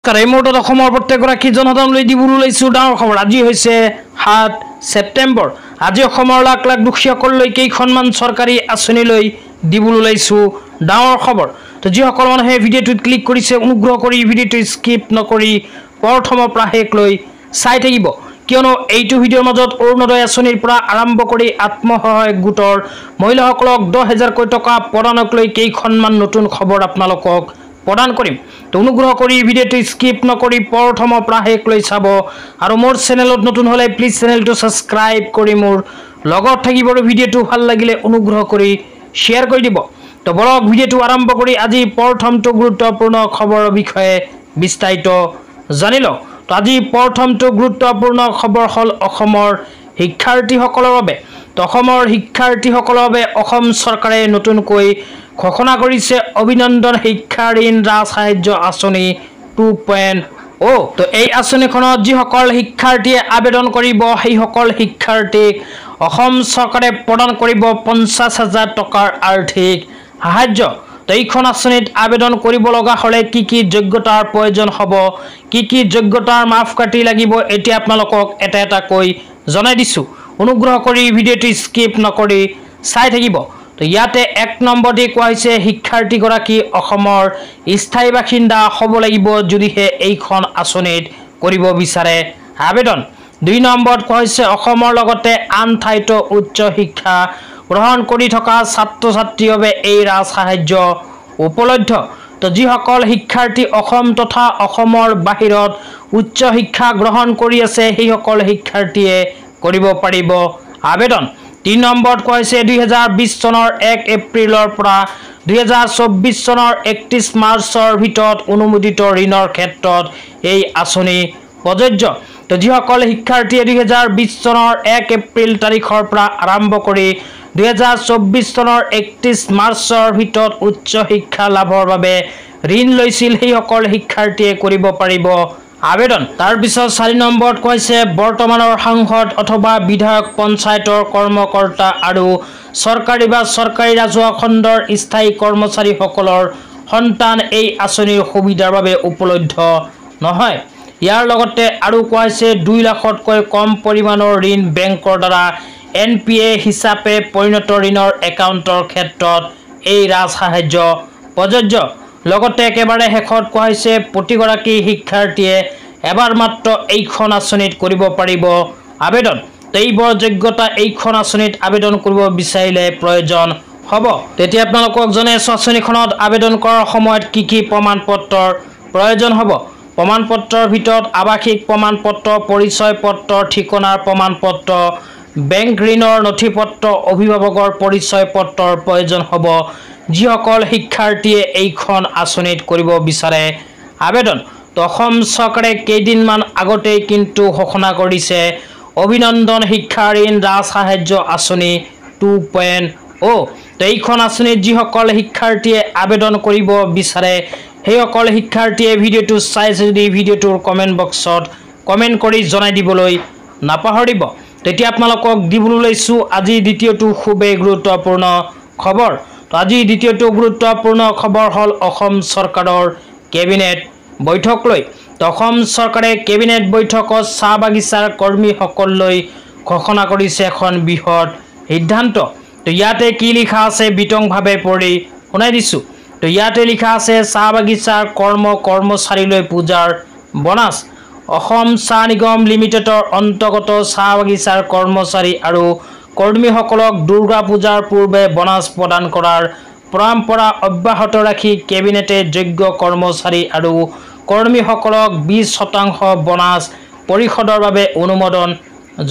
এই মুহূৰ্তত অসমৰ প্ৰত্যেকগৰাকী জনসাধাৰণলৈ দিবলৈ ওলাইছোঁ ডাঙৰ খবৰ। আজি হৈছে ৭ ছেপ্টেম্বৰ। আজি অসমৰ লাখ লাখ দুখীয়াসকললৈ কেইখনমান চৰকাৰী আঁচনিলৈ দিবলৈ ওলাইছোঁ ডাঙৰ খবৰ। তো যিসকল মানুহে ভিডিঅ'টোত ক্লিক কৰিছে অনুগ্ৰহ কৰি ভিডিঅ'টো স্কিপ নকৰি প্ৰথমৰ পৰা শেষলৈ চাই থাকিব, কিয়নো এইটো ভিডিঅ'ৰ মাজত অৰুণোদয় আঁচনিৰ পৰা আৰম্ভ কৰি আত্মসহায়ক গোটৰ মহিলাসকলক ১০,০০০কৈ টকা প্ৰদানক লৈ কেইখনমান নতুন খবৰ আপোনালোকক প্ৰদান কৰিম। তো অনুগ্ৰহ কৰি ভিডিঅ'টো স্কিপ নকৰি প্ৰথমৰ পৰা শেষলৈ চাব, আৰু মোৰ চেনেলত নতুন হ'লে প্লিজ চেনেলটো ছাবস্ক্ৰাইব কৰি মোৰ লগত থাকিব, আৰু ভিডিঅ'টো ভাল লাগিলে অনুগ্ৰহ কৰি শ্বেয়াৰ কৰি দিব। তো বলক ভিডিঅ'টো আৰম্ভ কৰি আজি প্ৰথমটো গুৰুত্বপূৰ্ণ খবৰৰ বিষয়ে বিস্তাৰিত জানি লওঁ। তো আজি প্ৰথমটো গুৰুত্বপূৰ্ণ খবৰ হ'ল অসমৰ শিক্ষাৰ্থীসকলৰ বাবে। তো অসমৰ শিক্ষাৰ্থীসকলৰ বাবে অসম চৰকাৰে নতুনকৈ ঘোষণা কৰিছে অভিনন্দন শিক্ষা ঋণ ৰাজ সাহায্য আঁচনি 2.0। তো এই আঁচনিখনত যিসকল শিক্ষাৰ্থীয়ে আবেদন কৰিব সেইসকল শিক্ষাৰ্থীক অসম চৰকাৰে প্ৰদান কৰিব ৫০,০০০ টকাৰ আৰ্থিক সাহায্য। তো এইখন আঁচনিত আবেদন কৰিব লগা হ'লে কি কি যোগ্যতাৰ প্ৰয়োজন হ'ব, কি কি যোগ্যতাৰ মাপকাঠি লাগিব, এতিয়া আপোনালোকক এটা এটাকৈ জনাই দিছোঁ। অনুগ্ৰহ কৰি ভিডিঅ'টো স্কিপ নকৰি চাই থাকিব। তো ইয়াতে ১ নম্বৰতে কোৱা হৈছে শিক্ষাৰ্থীগৰাকী অসমৰ স্থায়ী বাসিন্দা হ'ব লাগিব যদিহে এইখন আঁচনিত কৰিব বিচাৰে আবেদন। ২ নম্বৰত কোৱা হৈছে অসমৰ লগতে আন ঠাইতো উচ্চ শিক্ষা গ্ৰহণ কৰি থকা ছাত্ৰ ছাত্ৰীৰ বাবে এই ৰাজ সাহায্য উপলব্ধ। তো যিসকল শিক্ষাৰ্থী অসম তথা অসমৰ বাহিৰত উচ্চ শিক্ষা গ্ৰহণ কৰি আছে সেইসকল শিক্ষাৰ্থীয়ে কৰিব পাৰিব আবেদন। ৩ নম্বৰত কোৱা হৈছে ২০২০ চনৰ ১ এপ্ৰিলৰ পৰা ২০২৪ চনৰ ৩১ মাৰ্চৰ ভিতৰত অনুমোদিত ঋণৰ ক্ষেত্ৰত এই আঁচনি প্ৰযোজ্য। তো যিসকল শিক্ষাৰ্থীয়ে ২০২০ চনৰ ১ এপ্ৰিল তাৰিখৰ পৰা আৰম্ভ কৰি ২০২৪ চনৰ ৩১ মাৰ্চৰ ভিতৰত উচ্চ শিক্ষা লাভৰ বাবে ঋণ লৈছিল সেইসকল শিক্ষাৰ্থীয়ে কৰিব পাৰিব আবেদন। তাৰপিছত ৪ নম্বৰত কৈছে বৰ্তমানৰ সাংসদ অথবা বিধায়ক, পঞ্চায়তৰ কৰ্মকৰ্তা আৰু চৰকাৰী বা চৰকাৰী ৰাজহুৱা খণ্ডৰ স্থায়ী কৰ্মচাৰীসকলৰ সন্তান এই আঁচনিৰ সুবিধাৰ বাবে উপলব্ধ নহয়। ইয়াৰ লগতে আৰু কোৱা হৈছে ২ লাখতকৈ কম পৰিমাণৰ ঋণ বেংকৰ দ্বাৰা NPA হিচাপে পৰিণত ঋণৰ একাউণ্টৰ ক্ষেত্ৰত এই ৰাজ সাহায্য প্ৰযোজ্য। লগতে একেবাৰে শেষত কোৱা হৈছে প্ৰতিগৰাকী শিক্ষাৰ্থীয়ে এবাৰ মাত্ৰ এইখন আঁচনিত কৰিব পাৰিব আবেদন। তো এইবোৰ যোগ্যতা এইখন আঁচনিত আবেদন কৰিব বিচাৰিলে প্ৰয়োজন হ'ব। তেতিয়া আপোনালোকক জনাইছোঁ আঁচনিখনত আবেদন কৰাৰ সময়ত কি কি প্ৰমাণ পত্ৰৰ প্ৰয়োজন হ'ব। প্ৰমাণ পত্ৰৰ ভিতৰত আৱাসিক প্ৰমাণ পত্ৰ, পৰিচয় পত্ৰ, ঠিকনাৰ প্ৰমাণ পত্ৰ, বেংক ঋণৰ নথিপত্ৰ, অভিভাৱকৰ পৰিচয় পত্ৰৰ প্ৰয়োজন হ'ব যিসকল শিক্ষাৰ্থীয়ে এইখন আঁচনিত কৰিব বিচাৰে আবেদন। তো অসম চৰকাৰে কেইদিনমান আগতেই কিন্তু ঘোষণা কৰিছে অভিনন্দন শিক্ষা ঋণ ৰাজ সাহায্য আঁচনি 2.0। তো এইখন আঁচনিত যিসকল শিক্ষাৰ্থীয়ে আবেদন কৰিব বিচাৰে সেইসকল শিক্ষাৰ্থীয়ে ভিডিঅ'টো চাইছে যদি ভিডিঅ'টোৰ কমেণ্ট বক্সত কমেণ্ট কৰি জনাই দিবলৈ নাপাহৰিব। তেতিয়া আপোনালোকক দিবলৈ লৈছোঁ আজি দ্বিতীয়টো খুবেই গুৰুত্বপূৰ্ণ খবৰ। তো আজি দ্বিতীয়টো গুৰুত্বপূৰ্ণ খবৰ হ'ল অসম চৰকাৰৰ কেবিনেট বৈঠক লৈ। তো অসম চৰকাৰে কেবিনেট বৈঠকত চাহ বাগিচাৰ কৰ্মীসকললৈ ঘোষণা কৰিছে এখন বৃহৎ সিদ্ধান্ত। তো ইয়াতে কি লিখা আছে বিতংভাৱে পঢ়ি শুনাই দিছোঁ। তো ইয়াতে লিখা আছে চাহ বাগিচাৰ কৰ্মচাৰীলৈ পূজাৰ বনাছ। অসম চাহ নিগম লিমিটেডৰ অন্তৰ্গত চাহ বাগিচাৰ কৰ্মচাৰী আৰু কৰ্মীসকলক দুৰ্গা পূজাৰ পূৰ্বে বনাছ প্ৰদান কৰাৰ পৰম্পৰা অব্যাহত ৰাখি কেবিনেটে যোগ্য কৰ্মচাৰী আৰু কৰ্মীসকলক ২০% বনাছ পৰিশোধৰ বাবে অনুমোদন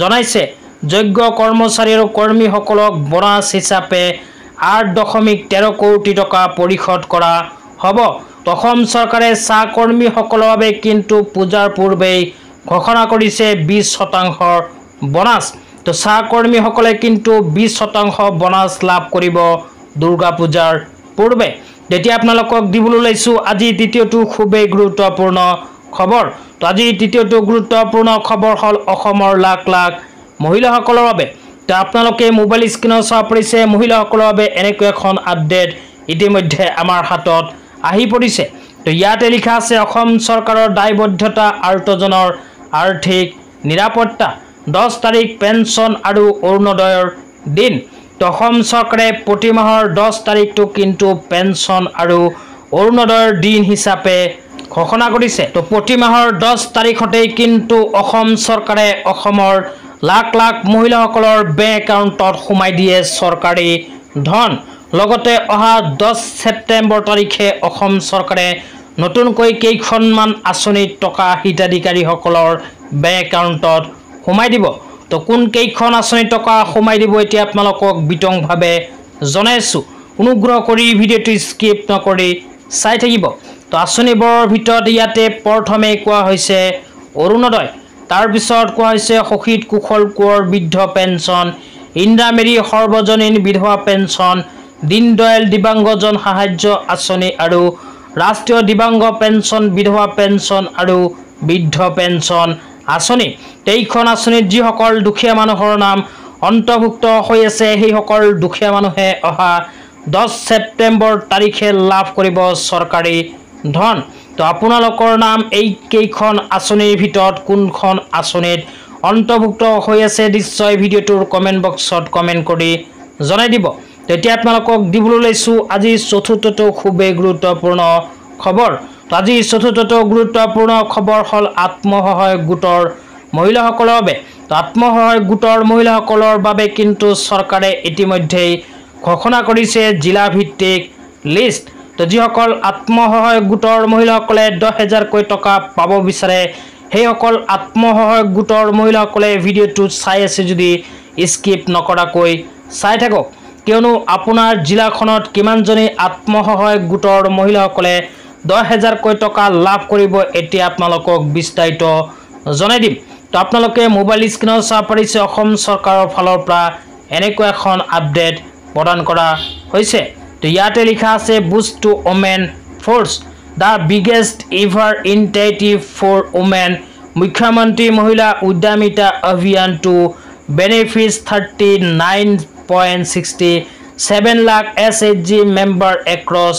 জনাইছে। যোগ্য কৰ্মচাৰী আৰু কৰ্মীসকলক বনাছ হিচাপে ৮.১৩ কোটি টকা পৰিশোধ কৰা হ'ব। অসম চৰকাৰে চাহ কৰ্মীসকলৰ বাবে কিন্তু পূজাৰ পূৰ্বেই ঘোষণা কৰিছে ২০% বনাছ। তো চাহ কৰ্মীসকলে কিন্তু ২০% বনাছ লাভ কৰিব দুৰ্গা পূজাৰ পূৰ্বে। তেতিয়া আপোনালোকক দিবলৈ লৈছোঁ আজি তৃতীয়টো খুবেই গুৰুত্বপূৰ্ণ খবৰ। তো আজি তৃতীয়টো গুৰুত্বপূৰ্ণ খবৰ হ'ল অসমৰ লাখ লাখ মহিলাসকলৰ বাবে। তো আপোনালোকে মোবাইল স্ক্ৰীনত চাব পাৰিছে মহিলাসকলৰ বাবে এনেকৈ এখন আপডেট ইতিমধ্যে আমাৰ হাতত আহি পৰিছে। তো ইয়াতে লিখা আছে অসম চৰকাৰৰ দায়বদ্ধতা আৰ্তজনৰ আৰ্থিক নিৰাপত্তা 10 তাৰিখ পেঞ্চন আৰু অৰুণোদয়ৰ দিন। তো অসম চৰকাৰে প্ৰতি মাহৰ 10 তাৰিখটো কিন্তু পেঞ্চন আৰু অৰুণোদয়ৰ দিন হিচাপে ঘোষণা কৰিছে। তো প্ৰতি মাহৰ 10 তাৰিখতেই কিন্তু অসম চৰকাৰে অসমৰ লাখ লাখ মহিলাসকলৰ বেংক একাউণ্টত সোমাই দিয়ে চৰকাৰী ধন। লগতে অহা 10 ছেপ্টেম্বৰ তাৰিখে অসম চৰকাৰে নতুনকৈ কেইখনমান আঁচনিৰ টকা হিতাধিকাৰীসকলৰ বেংক একাউণ্টত সোমাই দিব। তো কোন কেইখন আঁচনিৰ টকা সোমাই দিব এতিয়া আপোনালোকক বিতংভাৱে জনাইছোঁ। অনুগ্ৰহ কৰি ভিডিঅ'টো স্কিপ নকৰি চাই থাকিব। তো আঁচনিবোৰৰ ভিতৰত ইয়াতে প্ৰথমে কোৱা হৈছে অৰুণোদয়, তাৰপিছত কোৱা হৈছে শহীদ কুশল কোঁৱৰ বৃদ্ধ পেঞ্চন, ইন্দিৰামেৰী সৰ্বজনীন বিধৱা পেঞ্চন, দীনদয়াল দিব্যাংগজন সাহায্য আঁচনি আৰু ৰাষ্ট্ৰীয় দিব্যাংগ পেঞ্চন, বিধৱা পেঞ্চন আৰু বৃদ্ধ পেঞ্চন আঁচনি। এইখন আঁচনিত যিসকল দুখীয়া মানুহৰ নাম অন্তৰ্ভুক্ত হৈ আছে সেইসকল দুখীয়া মানুহে অহা 10 ছেপ্টেম্বৰ তাৰিখে লাভ কৰিব চৰকাৰী ধন। তো আপোনালোকৰ নাম এই কেইখন আঁচনিৰ ভিতৰত কোনখন আঁচনিত অন্তৰ্ভুক্ত হৈ আছে নিশ্চয় ভিডিঅ'টোৰ কমেণ্ট বক্সত কমেণ্ট কৰি জনাই দিব। তেতিয়া আপোনালোকক দিবলৈ লৈছোঁ আজিৰ চতুৰ্থটো খুবেই গুৰুত্বপূৰ্ণ খবৰ। তো আজিৰ চতুৰ্থটো গুৰুত্বপূৰ্ণ খবৰ হ'ল আত্মসহায়ক গোটৰ মহিলাসকলৰ বাবে। তো আত্মসহায়ক গোটৰ মহিলাসকলৰ বাবে কিন্তু চৰকাৰে ইতিমধ্যেই ঘোষণা কৰিছে জিলাভিত্তিক লিষ্ট। তো যিসকল আত্মসহায়ক গোটৰ মহিলাসকলে 10,000কৈ টকা পাব বিচাৰে সেইসকল আত্মসহায়ক গোটৰ মহিলাসকলে ভিডিঅ'টো চাই আছে যদি স্কিপ নকৰাকৈ চাই থাকক, কিয়নো আপোনাৰ জিলাখনত কিমানজনী আত্মসহায়ক গোটৰ মহিলাসকলে 10,000কৈ টকা লাভ কৰিব এতিয়া আপোনালোকক বিস্তাৰিত জনাই দিম। তো আপোনালোকে মোবাইল স্ক্ৰীনত চাব পাৰিছে অসম চৰকাৰৰ ফালৰ পৰা এনেকুৱা এখন আপডেট প্ৰদান কৰা হৈছে। তো ইয়াতে লিখা আছে boost to women force, the biggest ever initiative for women, Mukhyamantri Mahila Udyamita Abhiyan to benefit 39.67 lakh SHG member across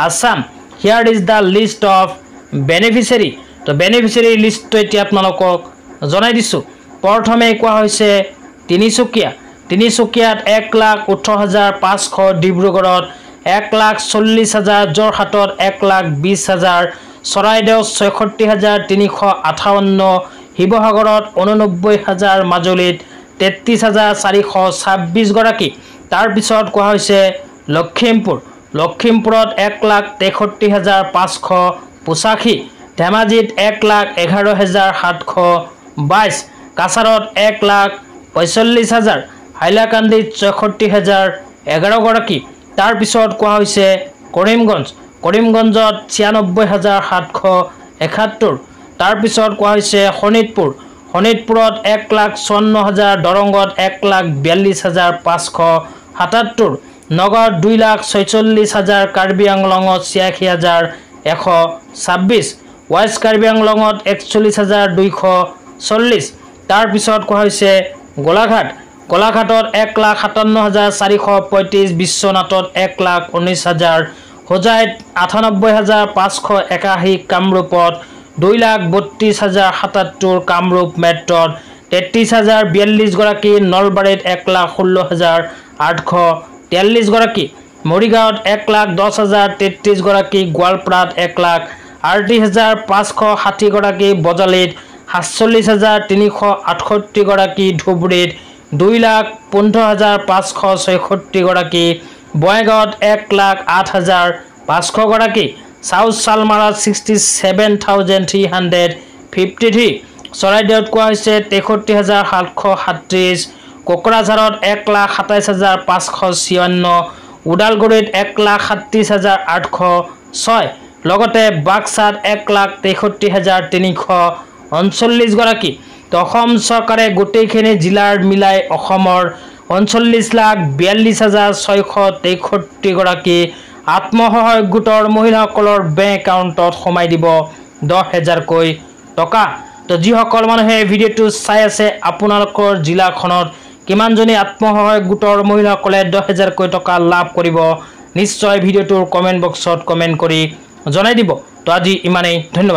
Assam. Here is the list of beneficiary. তো বেনিফিচিয়াৰী লিষ্টটো এতিয়া আপোনালোকক জনাই দিছোঁ। প্ৰথমে কোৱা হৈছে তিনিচুকীয়াত 1,18,500, ডিব্ৰুগড়ত 1,40,000, যোৰহাটত 1,20,000, চৰাইদেউত 66,358, শিৱসাগৰত 89,000, মাজুলীত 33,426 গৰাকী। তাৰপিছত কোৱা হৈছে লখিমপুৰত 1,63,585, ধেমাজিত 1,11,722, কাছাৰত 1,45,000, হাইলাকান্দিত 64,011 গৰাকী। তাৰপিছত কোৱা হৈছে কৰিমগঞ্জত 96,771, তাৰপিছত কোৱা হৈছে শোণিতপুৰত 1,54,000, দৰঙত 1,42,577, নগাঁৱত 2,46,000, কাৰ্বি আংলঙত 86,126, ৱেষ্ট কাৰ্বি আংলঙত 41,240। তাৰপিছত কোৱা হৈছে গোলাঘাটত 1,57,435, বিশ্বনাথত 1,19,000, হোজাইত 98,581, কামৰূপত 2,32,077, কামৰূপ মেট্ৰত 33,042 গৰাকী, নলবাৰীত 1,16,843 গৰাকী, মৰিগাঁৱত 1,10,033 গৰাকী, গোৱালপাৰাত 1,38,560 গৰাকী, বজালীত 47,368 গৰাকী, ধুবুৰীত 2,15,566 গৰাকী, বঙাইগাঁৱত 1,08,500 গৰাকী, চাউথ চালমাৰাত 67,353, চৰাইদেউত কোৱা হৈছে 63,737, কোকৰাঝাৰত 1,27,556, ওদালগুৰিত 1,37,806, লগতে বাক্সাত 1,63,339 গৰাকী। তো অসম চৰকাৰে গোটেইখিনি জিলাৰ মিলাই অসমৰ 39,42,663 গৰাকী আত্মসহায়ক গোটৰ মহিলাসকলৰ বেংক একাউণ্টত সোমাই দিব 10,000কৈ টকা। তো যিসকল মানুহে ভিডিঅ'টো চাই আছে আপোনালোকৰ জিলাখনত কিমানজনী আত্মসহায়ক গোটৰ মহিলাসকলে 10,000কৈ টকা লাভ কৰিব নিশ্চয় ভিডিঅ'টোৰ কমেণ্ট বক্সত কমেণ্ট কৰি জনাই দিব। তো আজি ইমানেই, ধন্যবাদ।